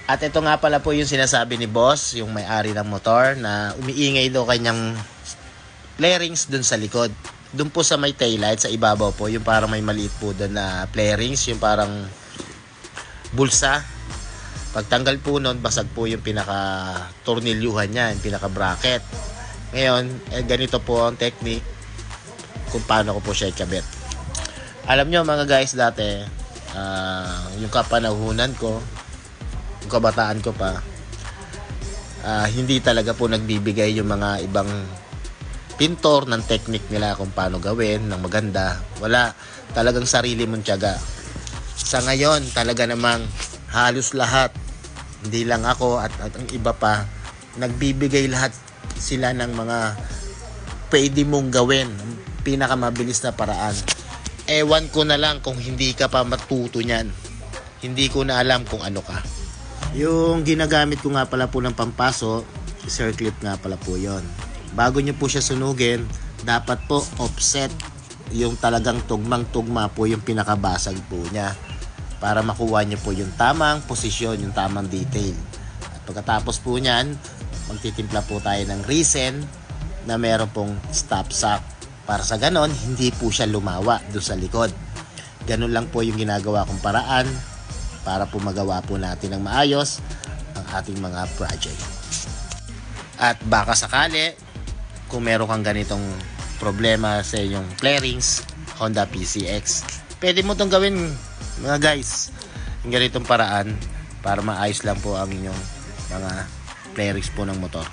At ito nga pala po yung sinasabi ni boss, yung may-ari ng motor, na umiingay daw kanyang flarings dun sa likod. Dun po sa may taillight, sa ibabaw po, yung parang may maliit po dun na flarings, yung parang bulsa. Pagtanggal po nun, basag po yung pinaka-tornilyuhan niya, yung pinaka-bracket. Ngayon, ganito po ang technique kung paano ko po siya ikabit. Alam nyo mga guys, dati, yung kapanahunan ko, yung kabataan ko pa, hindi talaga po nagbibigay yung mga ibang pintor ng technique nila kung paano gawin ng maganda. Wala, talagang sarili mong tiyaga. Sa ngayon, talaga namang halos lahat, hindi lang ako at ang iba pa, nagbibigay lahat sila ng mga pwede mong gawin, pinakamabilis na paraan. Ewan ko na lang kung hindi ka pa matuto niyan. Hindi ko na alam kung ano ka. Yung ginagamit ko nga pala po ng pampaso, circlip nga pala po yon. Bago nyo po siya sunugin, dapat po offset, yung talagang tugmang-tugma po yung pinakabasag po niya, para makuha nyo po yung tamang posisyon, yung tamang detail. At pagkatapos po nyan, magtitimpla po tayo ng resin na meron pong stop sock, para sa ganon hindi po siya lumawa doon sa likod. Ganon lang po yung ginagawa kong paraan para po magawa po natin ng maayos ang ating mga project. At baka sakali kung meron kang ganitong problema sa inyong flarings Honda PCX, pwede mo itong gawin mga guys, yung ganitong paraan para maayos lang po ang inyong mga flarings po ng motor.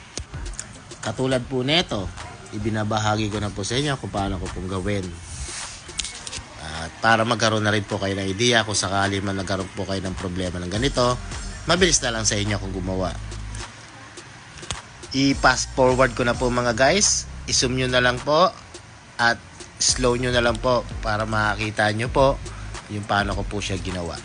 Katulad po nito, ibinabahagi ko na po sa inyo kung paano ko pong gawin. At para magkaroon na rin po kayo ng idea kung sakali man nagkaroon po kayo ng problema ng ganito, mabilis na lang sa inyo kung gumawa. I-fast forward ko na po mga guys, i-zoom nyo na lang po at slow nyo na lang po para makakita nyo po yung paano ko po siya ginawa.